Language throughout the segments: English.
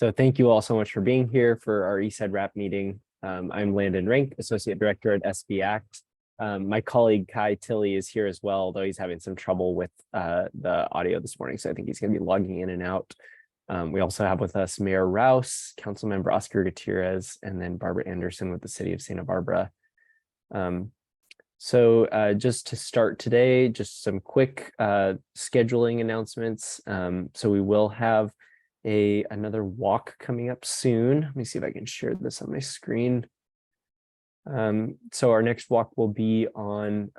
So thank you all so much for being here for our Eastside Rap meeting. I'm Landon Rank, Associate Director at SB Act. My colleague Kai Tilley is here as well, though he's having some trouble with the audio this morning, so I think he's going to be logging in and out. We also have with us Mayor Rouse, Councilmember Oscar Gutierrez, and then Barbara Anderson with the City of Santa Barbara. So just to start today, just some quick scheduling announcements. So we will have another walk coming up soon. Let me see if I can share this on my screen. So our next walk will be on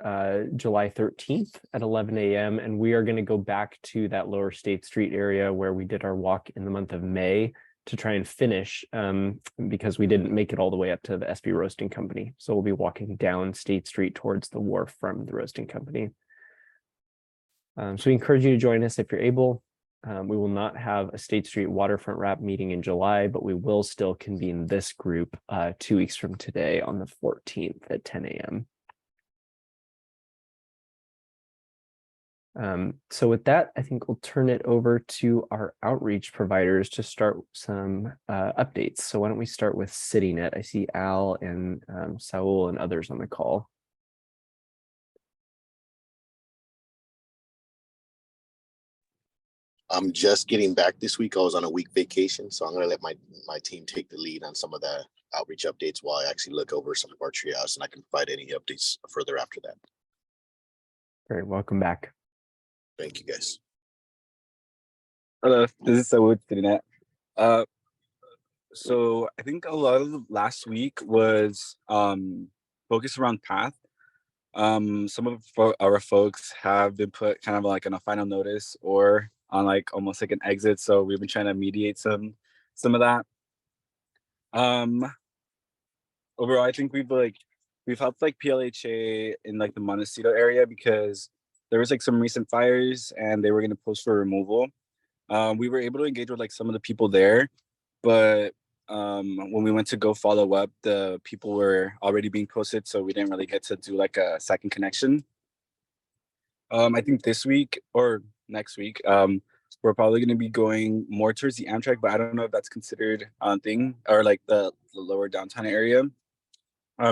July 13th at 11 a.m. And we are going to go back to that Lower State Street area where we did our walk in the month of May to try and finish because we didn't make it all the way up to the SB Roasting Company. So we'll be walking down State Street towards the wharf from the Roasting Company. So we encourage you to join us if you're able. We will not have a State Street Waterfront Rap meeting in July, but we will still convene this group 2 weeks from today on the 14th at 10 a.m. So with that, I think we'll turn it over to our outreach providers to start some updates. So why don't we start with CityNet? I see Al and Saul and others on the call. I'm just getting back this week. I was on a week vacation, so I'm going to let my team take the lead on some of the outreach updates while I actually look over some of our triage, and I can provide any updates further after that. Great. Welcome back. Thank you, guys. Hello, this is Saul with CityNet. So I think a lot of last week was focused around path. Some of our folks have been put kind of like on a final notice or on like almost like an exit, so we've been trying to mediate some of that. Overall, I think we've helped like PLHA in like the Montecito area because there was like some recent fires and they were going to post for removal. We were able to engage with like some of the people there, but when we went to go follow up, the people were already being posted, so we didn't really get to do like a second connection. I think this week or next week, we're probably going to be going more towards the Amtrak, but I don't know if that's considered thing or like the lower downtown area.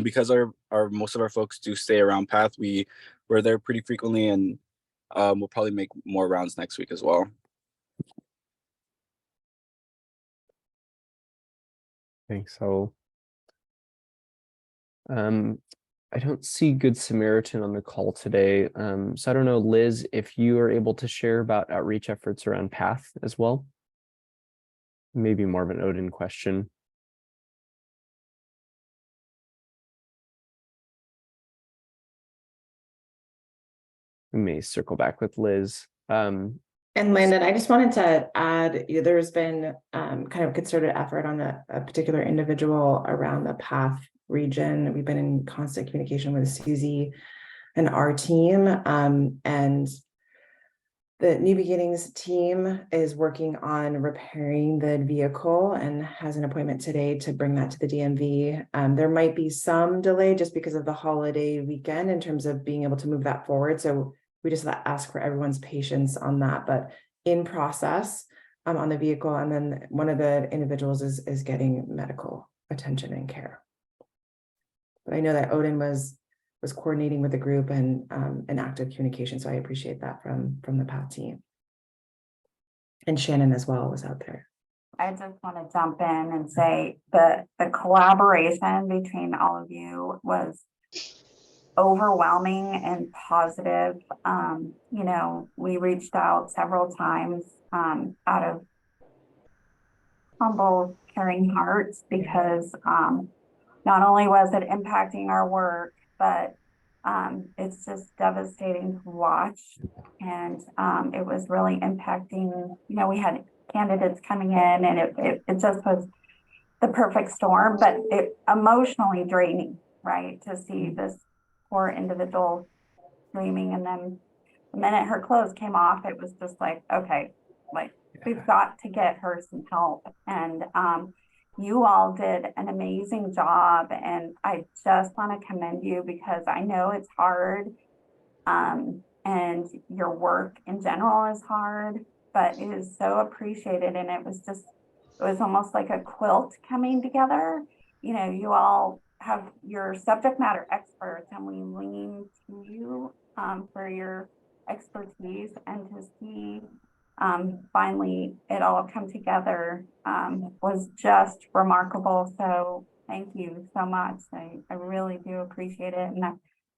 Because our most of our folks do stay around Path, we're there pretty frequently, and we'll probably make more rounds next week as well. Thanks, Saul. I don't see Good Samaritan on the call today. So I don't know, Liz, if you are able to share about outreach efforts around Path as well. Maybe more of an Odin question. We may circle back with Liz. And Landon, I just wanted to add, there's been kind of concerted effort on a particular individual around the Path region. We've been in constant communication with Susie and our team, and the New Beginnings team is working on repairing the vehicle and has an appointment today to bring that to the DMV. There might be some delay just because of the holiday weekend in terms of being able to move that forward. So we just ask for everyone's patience on that, but in process on the vehicle. And then one of the individuals is getting medical attention and care. But I know that Odin was coordinating with the group and in active communication. So I appreciate that from the PATH team. And Shannon as well was out there. I just want to jump in and say the collaboration between all of you was overwhelming and positive. You know, we reached out several times out of humble, caring hearts because not only was it impacting our work, but it's just devastating to watch. And it was really impacting, you know, we had candidates coming in and it just was the perfect storm, but it emotionally draining, right? To see this poor individual screaming. And then the minute her clothes came off, it was just like, okay, like we've got to get her some help. And you all did an amazing job, and I just want to commend you because I know it's hard, and your work in general is hard, but it is so appreciated. And it was just it was almost like a quilt coming together. You know, you all have your subject matter experts, and we lean to you for your expertise, and to see finally it all come together was just remarkable. So thank you so much. I really do appreciate it. And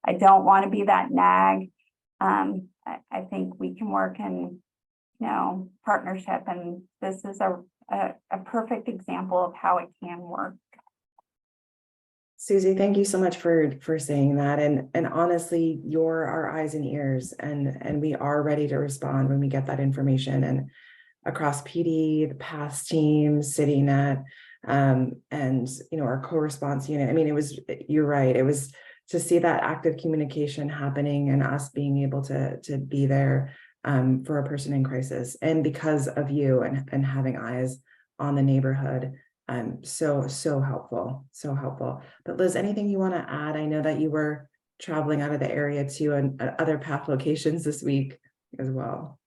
I don't want to be that nag. I think we can work in, you know, partnership, and this is a perfect example of how it can work. Susie, thank you so much for saying that. And honestly, you're our eyes and ears, and we are ready to respond when we get that information. And across PD, the PASS team, CityNet, and you know, our co-response unit. I mean, you're right. It was to see that active communication happening and us being able to be there for a person in crisis, and because of you and having eyes on the neighborhood. So helpful, so helpful. But Liz, anything you want to add? I know that you were traveling out of the area too, and other PATH locations this week as well.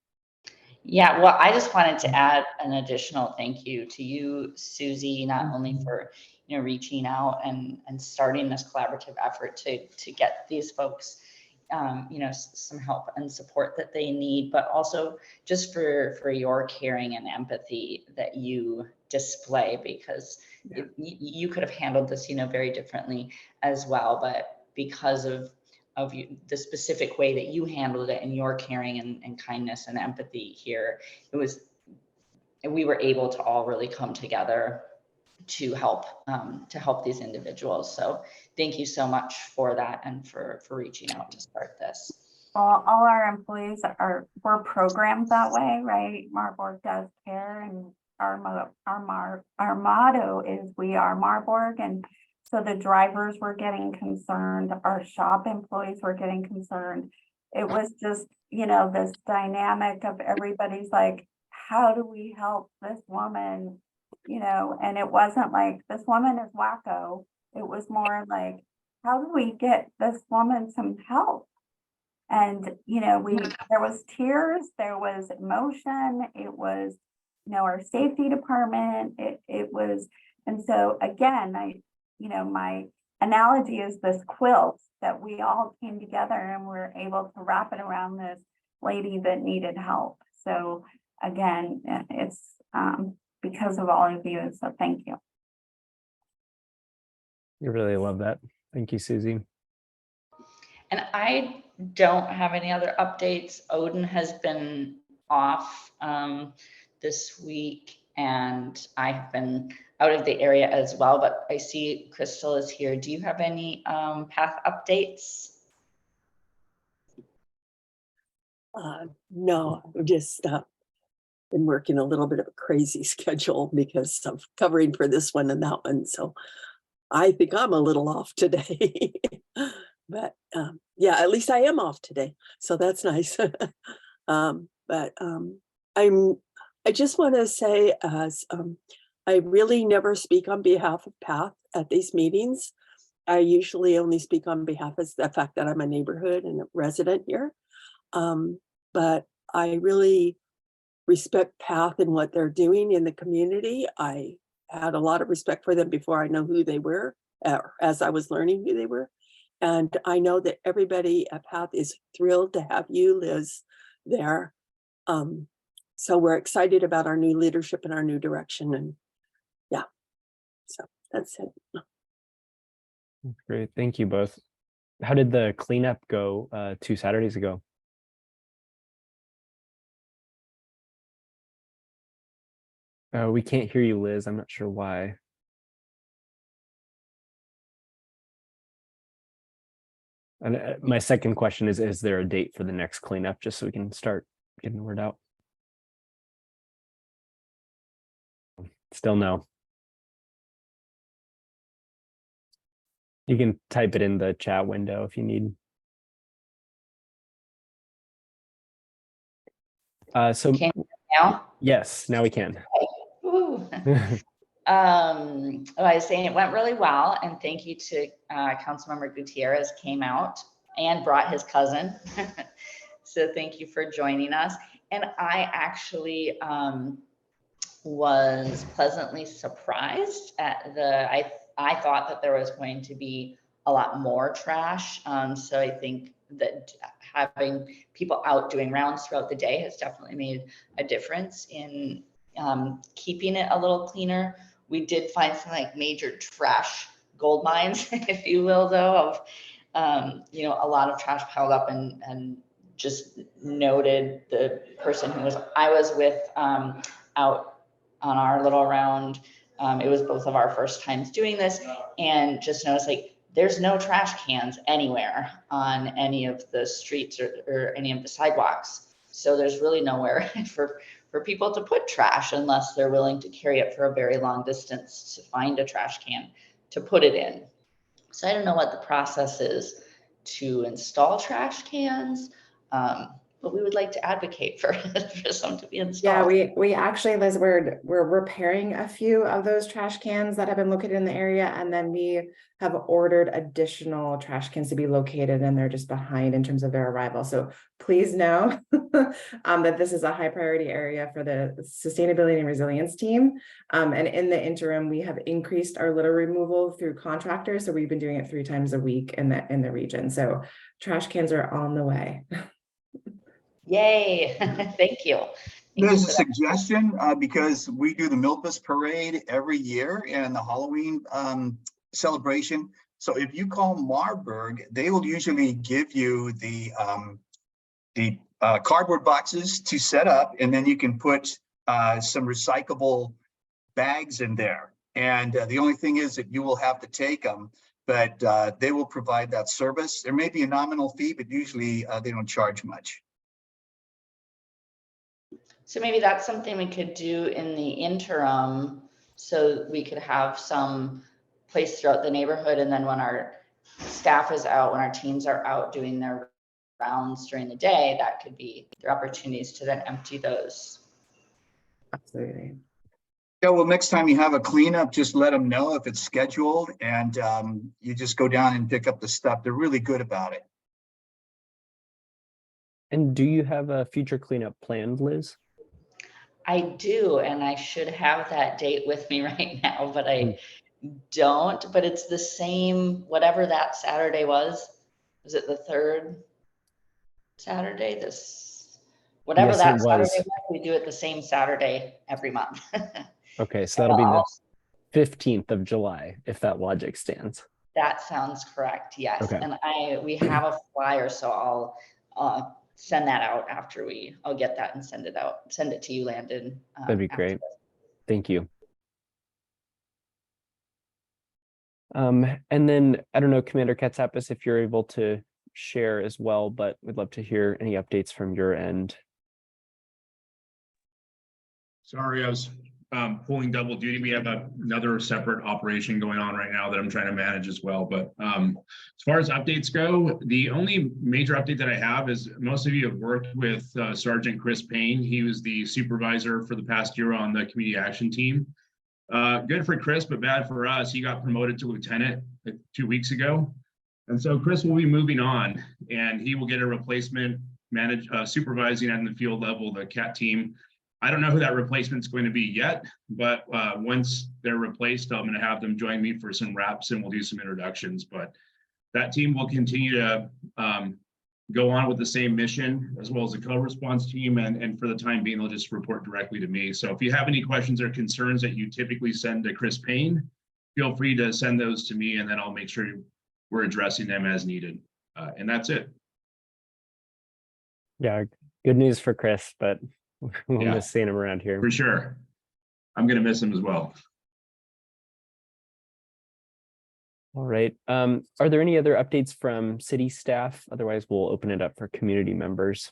Yeah, well, I just wanted to add an additional thank you to you, Susie, not only for, you know, reaching out and starting this collaborative effort to get these folks, you know, some help and support that they need, but also just for your caring and empathy that you display, because you could have handled this, you know, very differently as well, but because of you, the specific way that you handled it, and your caring and kindness and empathy here, we were able to all really come together to help these individuals. So thank you so much for that, and for reaching out to start this. Well, all our employees we're programmed that way, right? Marburg does care, and our motto is we are Marburg. And so the drivers were getting concerned, our shop employees were getting concerned. It was just, you know, this dynamic of everybody's like, how do we help this woman? You know, and it wasn't like this woman is wacko. It was more like, how do we get this woman some help? And, you know, there was tears, there was emotion, it was, you know, our safety department, it was, and so again, you know, my analogy is this quilt that we all came together and we're able to wrap it around this lady that needed help. So again, it's because of all of you. So thank you. You really love that. Thank you, Susie. And I don't have any other updates. Odin has been off this week, and I've been out of the area as well, but I see Crystal is here. Do you have any PATH updates? No, I've just been working a little bit of a crazy schedule because of covering for this one and that one. So I think I'm a little off today, but yeah, at least I am off today. So that's nice. I just want to say, as I really never speak on behalf of PATH at these meetings. I usually only speak on behalf of the fact that I'm a neighborhood and a resident here. But I really respect PATH and what they're doing in the community. I had a lot of respect for them before I know who they were, as I was learning who they were. And I know that everybody at PATH is thrilled to have you, Liz, there. So we're excited about our new leadership and our new direction. And yeah, so that's it. Great. Thank you both. How did the cleanup go 2 Saturdays ago? We can't hear you, Liz. I'm not sure why. And my second question is there a date for the next cleanup, just so we can start getting the word out? Still no. You can type it in the chat window if you need. So Can you now? yes, now we can. Woo. I was saying it went really well, and thank you to Councilmember Gutierrez came out and brought his cousin. So thank you for joining us. And I actually was pleasantly surprised at I thought that there was going to be a lot more trash. So I think that having people out doing rounds throughout the day has definitely made a difference in keeping it a little cleaner. We did find some like major trash gold mines, if you will, though, of you know, a lot of trash piled up, and just noted the person who I was with out on our little round. It was both of our first times doing this, and just noticed like there's no trash cans anywhere on any of the streets or any of the sidewalks. So there's really nowhere for people to put trash unless they're willing to carry it for a very long distance to find a trash can to put it in. So I don't know what the process is to install trash cans, but we would like to advocate for some to be installed. Yeah, we actually, Liz, we're repairing a few of those trash cans that have been located in the area, and then we have ordered additional trash cans to be located, and they're just behind in terms of their arrival. So please know that this is a high priority area for the sustainability and resilience team. And in the interim, we have increased our litter removal through contractors. So we've been doing it 3 times a week in the region. So trash cans are on the way. Yay, thank you. There's a suggestion because we do the Milpas Parade every year and the Halloween celebration. So if you call Marburg, they will usually give you the cardboard boxes to set up, and then you can put some recyclable bags in there. And the only thing is that you will have to take them, but they will provide that service. There may be a nominal fee, but usually they don't charge much. So maybe that's something we could do in the interim, so we could have some place throughout the neighborhood. And then when our staff is out, when our teams are out doing their rounds during the day, that could be their opportunities to then empty those. Absolutely. Yeah, well, next time you have a cleanup, just let them know if it's scheduled, and you just go down and pick up the stuff. They're really good about it. And do you have a future cleanup planned, Liz? I do, and I should have that date with me right now, but I don't. But it's the same, whatever that Saturday was. Was it the 3rd Saturday? Whatever Yes, that it Saturday was. was, we do it the same Saturday every month. Okay, so that'll be the 15th of July, if that logic stands. That sounds correct, yes. Okay. And we have a flyer, so I'll send that out after I'll get that and send it to you, Landon. That'd be great. Thank you. And then I don't know, Commander Katsapis, if you're able to share as well, but we'd love to hear any updates from your end. Sorry, I was pulling double duty. We have another separate operation going on right now that I'm trying to manage as well. But as far as updates go, the only major update that I have is most of you have worked with Sergeant Chris Payne. He was the supervisor for the past year on the community action team. Good for Chris, but bad for us. He got promoted to lieutenant 2 weeks ago. And so Chris will be moving on, and he will get a replacement supervising at the field level, the CAT team. I don't know who that replacement is going to be yet, but once they're replaced, I'm going to have them join me for some reps and we'll do some introductions. But that team will continue to go on with the same mission, as well as the co-response team. And for the time being, they'll just report directly to me. So if you have any questions or concerns that you typically send to Chris Payne, feel free to send those to me, and then I'll make sure we're addressing them as needed. And that's it. Yeah, good news for Chris, but we'll miss seeing him around here. For sure. I'm going to miss him as well. All right. Are there any other updates from city staff? Otherwise, we'll open it up for community members.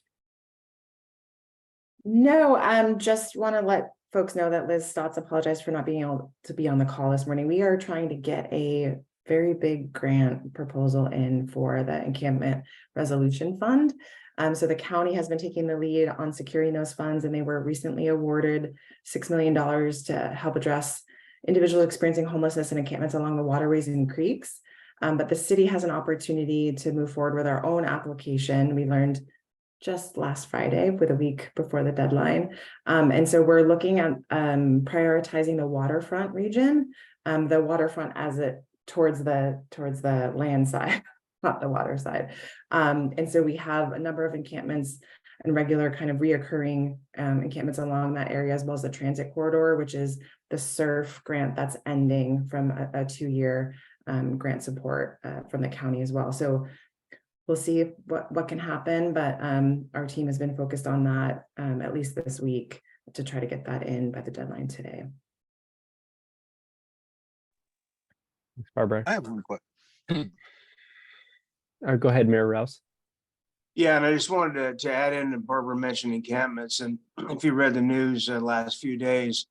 No, just want to let folks know that Liz Stotts apologized for not being able to be on the call this morning. We are trying to get a very big grant proposal in for the Encampment Resolution Fund. So the county has been taking the lead on securing those funds, and they were recently awarded $6 million to help address individuals experiencing homelessness in encampments along the waterways and creeks. But the city has an opportunity to move forward with our own application. We learned just last Friday, with a week before the deadline. And so we're looking at prioritizing the waterfront region, the waterfront as it towards the land side, not the water side. And so we have a number of encampments and regular kind of reoccurring encampments along that area, as well as the transit corridor, which is the SURF grant that's ending from a 2-year grant support from the county as well. So we'll see what can happen, but our team has been focused on that at least this week to try to get that in by the deadline today. Thanks, Barbara. I have one question. Go ahead, Mayor Rouse. Yeah, and I just wanted to add in, and Barbara mentioned encampments, and if you read the news the last few days,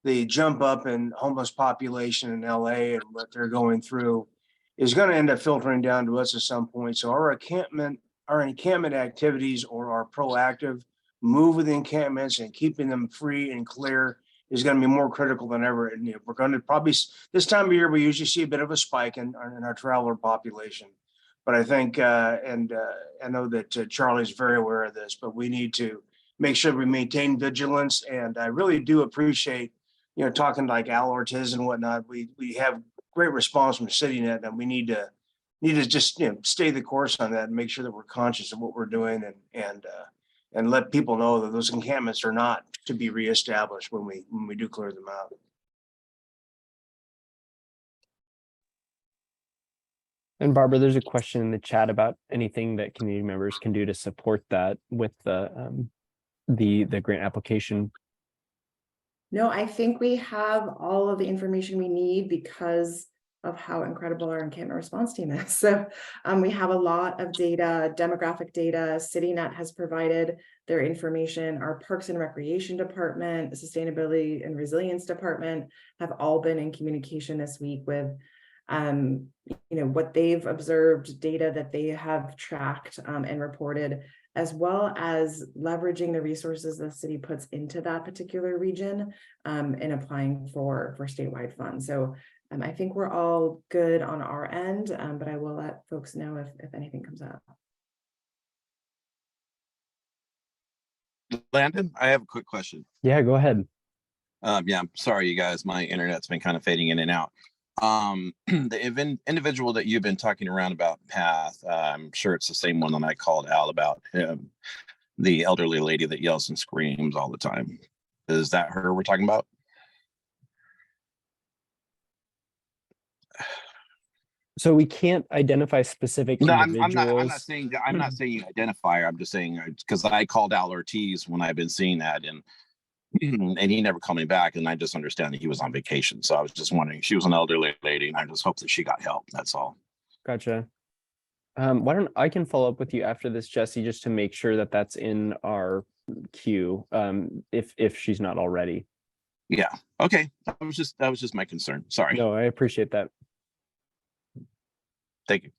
the jump up in homeless population in LA and what they're going through is going to end up filtering down to us at some point. So our encampment activities, or our proactive move with the encampments and keeping them free and clear, is going to be more critical than ever. And we're going to probably, this time of year, we usually see a bit of a spike in our traveler population. But I think, and I know that Charlie's very aware of this, but we need to make sure we maintain vigilance. And I really do appreciate, talking like Al Ortiz and whatnot. We have great response from CityNet, and we need to just stay the course on that and make sure that we're conscious of what we're doing, and let people know that those encampments are not to be reestablished when we do clear them out. And Barbara, there's a question in the chat about anything that community members can do to support that with the grant application. No, I think we have all of the information we need because of how incredible our encampment response team is. So we have a lot of data, demographic data. CityNet has provided their information. Our Parks and Recreation Department, Sustainability and Resilience Department have all been in communication this week with what they've observed, data that they have tracked and reported, as well as leveraging the resources the city puts into that particular region and applying for statewide funds. So I think we're all good on our end, but I will let folks know if anything comes up. Landon, I have a quick question. Yeah, go ahead. Yeah, I'm sorry, you guys. My internet's been kind of fading in and out. The individual that you've been talking around about, Path, I'm sure it's the same one that I called Al about, the elderly lady that yells and screams all the time. Is that her we're talking about? So we can't identify specific individuals. I'm not saying that. I'm not saying you identify her. I'm just saying because I called Al Ortiz when I've been seeing that, and he never called me back, and I just understand that he was on vacation. So I was just wondering. She was an elderly lady, and I just hope that she got help. That's all. Gotcha. Why don't I can follow up with you after this, Jesse, just to make sure that that's in our queue, if she's not already. Yeah. Okay. That was just my concern. Sorry. No, I appreciate that. Thank you.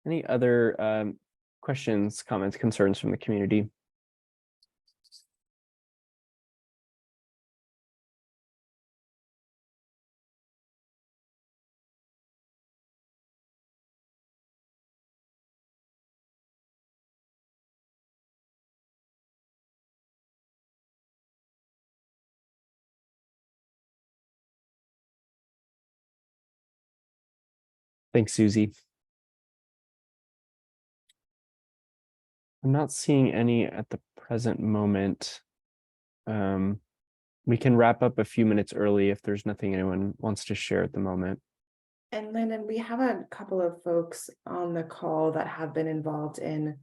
Any other questions, comments, concerns from the community? Thanks, Susie. I'm not seeing any at the present moment. We can wrap up a few minutes early if there's nothing anyone wants to share at the moment. And Landon, we have a couple of folks on the call that have been involved in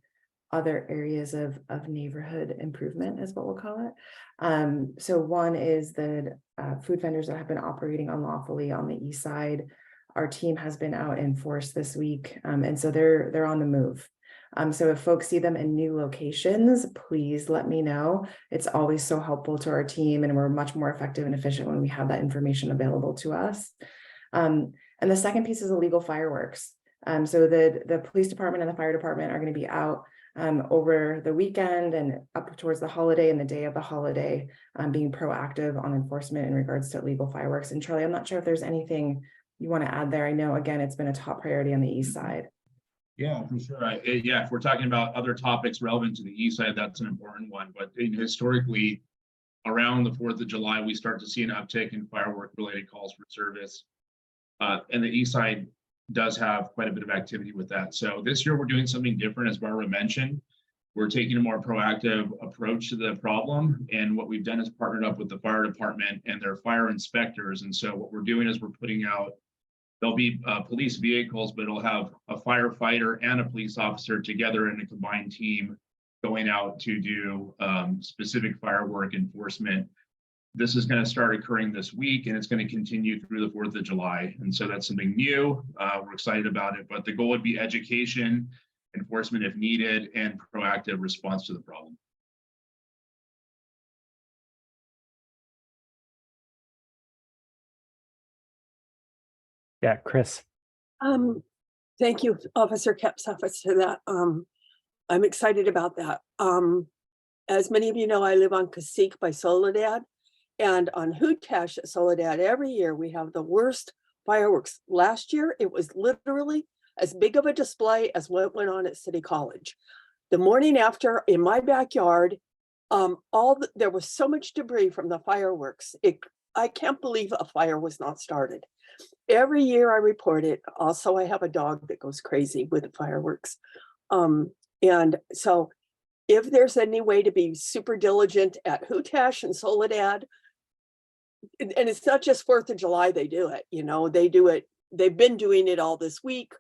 other areas of neighborhood improvement, is what we'll call it. So one is the food vendors that have been operating unlawfully on the east side. Our team has been out in force this week, and so they're on the move. So if folks see them in new locations, please let me know. It's always so helpful to our team, and we're much more effective and efficient when we have that information available to us. And the second piece is illegal fireworks. So the police department and the fire department are going to be out over the weekend and up towards the holiday and the day of the holiday, being proactive on enforcement in regards to illegal fireworks. And Charlie, I'm not sure if there's anything you want to add there? I know, again, it's been a top priority on the east side. Yeah, for sure. Yeah, if we're talking about other topics relevant to the east side, that's an important one. But historically, around the 4th of July, we start to see an uptick in firework related calls for service. And the east side does have quite a bit of activity with that. So this year we're doing something different, as Barbara mentioned. We're taking a more proactive approach to the problem. And what we've done is partnered up with the fire department and their fire inspectors. And so what we're doing is we're putting out, there'll be police vehicles, but it'll have a firefighter and a police officer together in a combined team going out to do specific firework enforcement. This is going to start occurring this week, and it's going to continue through the 4th of July. And so that's something new. We're excited about it, but the goal would be education, enforcement if needed, and proactive response to the problem. Yeah, Chris. Thank you, Officer Capsoffice, for that. I'm excited about that. As many of you know, I live on Cacique by Soledad, and on Hoot Cache at Soledad, every year we have the worst fireworks. Last year, it was literally as big of a display as what went on at City College. The morning after, in my backyard, there was so much debris from the fireworks. I can't believe a fire was not started. Every year I report it. Also, I have a dog that goes crazy with the fireworks. And so if there's any way to be super diligent at Hootash and Soledad, and it's not just 4th of July, they do it, they do it. They've been doing it all this week,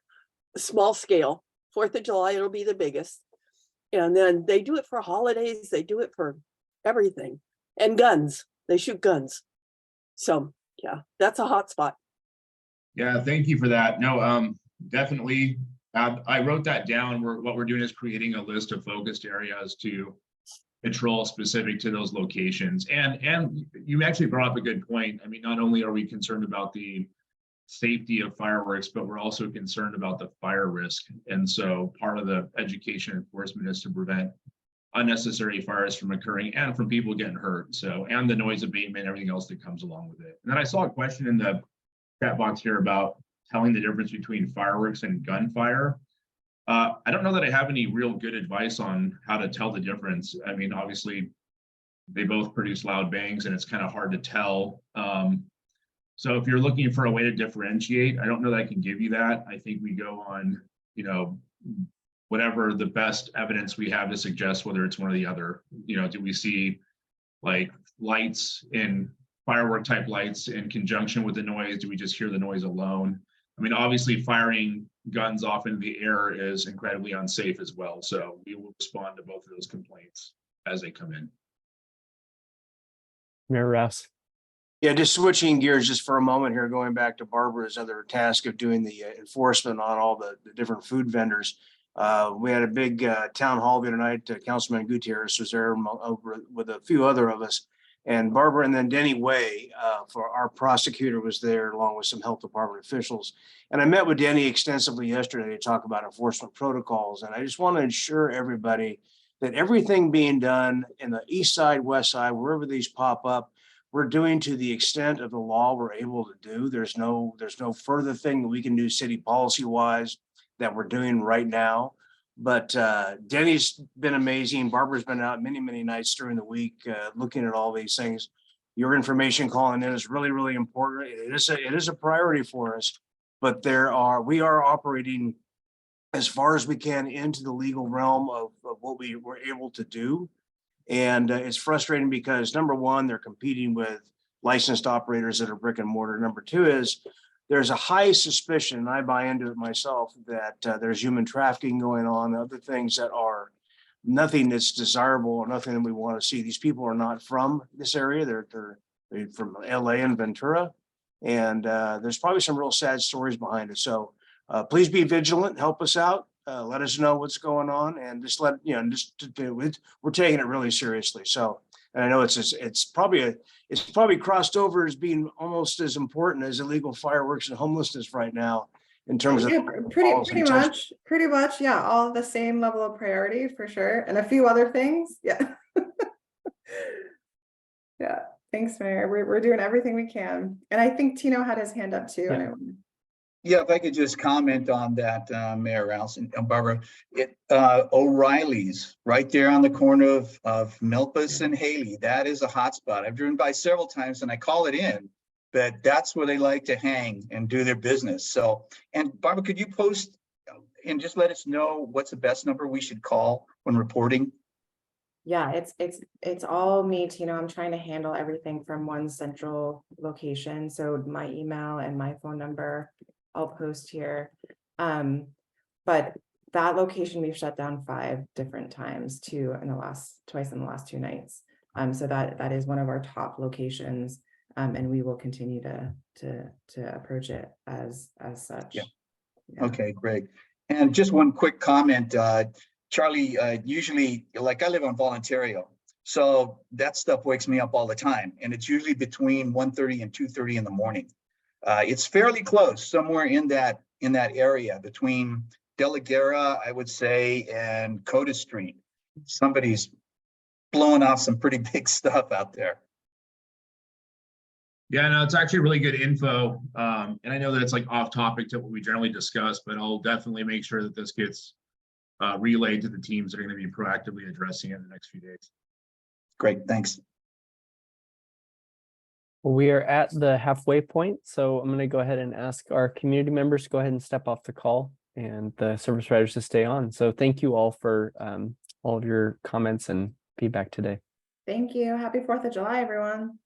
small scale. 4th of July, it'll be the biggest. And then they do it for holidays. They do it for everything. And guns, they shoot guns. So yeah, that's a hot spot. Yeah, thank you for that. No, definitely. I wrote that down. What we're doing is creating a list of focused areas to patrol specific to those locations. And you actually brought up a good point. I mean, not only are we concerned about the safety of fireworks, but we're also concerned about the fire risk. And so part of the education enforcement is to prevent unnecessary fires from occurring and from people getting hurt. So, and the noise abatement, everything else that comes along with it. And then I saw a question in the chat box here about telling the difference between fireworks and gunfire. I don't know that I have any real good advice on how to tell the difference. I mean, obviously, they both produce loud bangs, and it's kind of hard to tell. So if you're looking for a way to differentiate, I don't know that I can give you that. I think we go on, whatever the best evidence we have to suggest whether it's one or the other. Do we see like lights in firework type lights in conjunction with the noise? Do we just hear the noise alone? I mean, obviously firing guns off into the air is incredibly unsafe as well. So we will respond to both of those complaints as they come in. Mayor Rouse. Yeah, just switching gears just for a moment here, going back to Barbara's other task of doing the enforcement on all the different food vendors. We had a big town hall the other night. Councilman Gutierrez was there over with a few other of us. And Barbara and then Denny Way, for our prosecutor, was there along with some health department officials. And I met with Denny extensively yesterday to talk about enforcement protocols. And I just want to ensure everybody that everything being done in the east side, west side, wherever these pop up, we're doing to the extent of the law we're able to do. There's no further thing that we can do city policy wise that we're doing right now. But Denny's been amazing. Barbara's been out many, many nights during the week looking at all these things. Your information calling in is really, really important. It is a priority for us, but we are operating as far as we can into the legal realm of what we were able to do. And it's frustrating because number one, they're competing with licensed operators that are brick and mortar. Number two is there's a high suspicion, and I buy into it myself, that there's human trafficking going on, other things that are nothing that's desirable or nothing that we want to see. These people are not from this area. They're from LA and Ventura. And there's probably some real sad stories behind it. So please be vigilant, help us out. Let us know what's going on, and just we're taking it really seriously. So, and I know it's probably crossed over as being almost as important as illegal fireworks and homelessness right now in terms of pretty much, yeah, all the same level of priority for sure, and a few other things, yeah. Yeah, thanks, Mayor. We're doing everything we can, and I think Tino had his hand up too. Yeah. Yeah, if I could just comment on that, Mayor Allison and Barbara, O'Reilly's right there on the corner of Milpas and Haley. That is a hot spot. I've driven by several times and I call it in, but that's where they like to hang and do their business. So, and Barbara, could you post and just let us know what's the best number we should call when reporting? Yeah, it's all me, Tino. I'm trying to handle everything from one central location. So my email and my phone number, I'll post here. But that location we've shut down 5 different times, twice in the last 2 nights. So that is one of our top locations. And we will continue to approach it as such. Yeah. Yeah. Okay, great. And just one quick comment, Charlie, usually, like I live on Voluntario, so that stuff wakes me up all the time. And it's usually between 1:30 and 2:30 in the morning. It's fairly close, somewhere in that area between De La Guerra, I would say, and Coda Street. Somebody's blowing off some pretty big stuff out there. Yeah, no, it's actually really good info. And I know that it's like off topic to what we generally discuss, but I'll definitely make sure that this gets relayed to the teams that are going to be proactively addressing it in the next few days. Great, thanks. Well, we are at the halfway point, so I'm going to go ahead and ask our community members to go ahead and step off the call and the service providers to stay on. So thank you all for all of your comments and feedback today. Thank you. Happy 4th of July, everyone.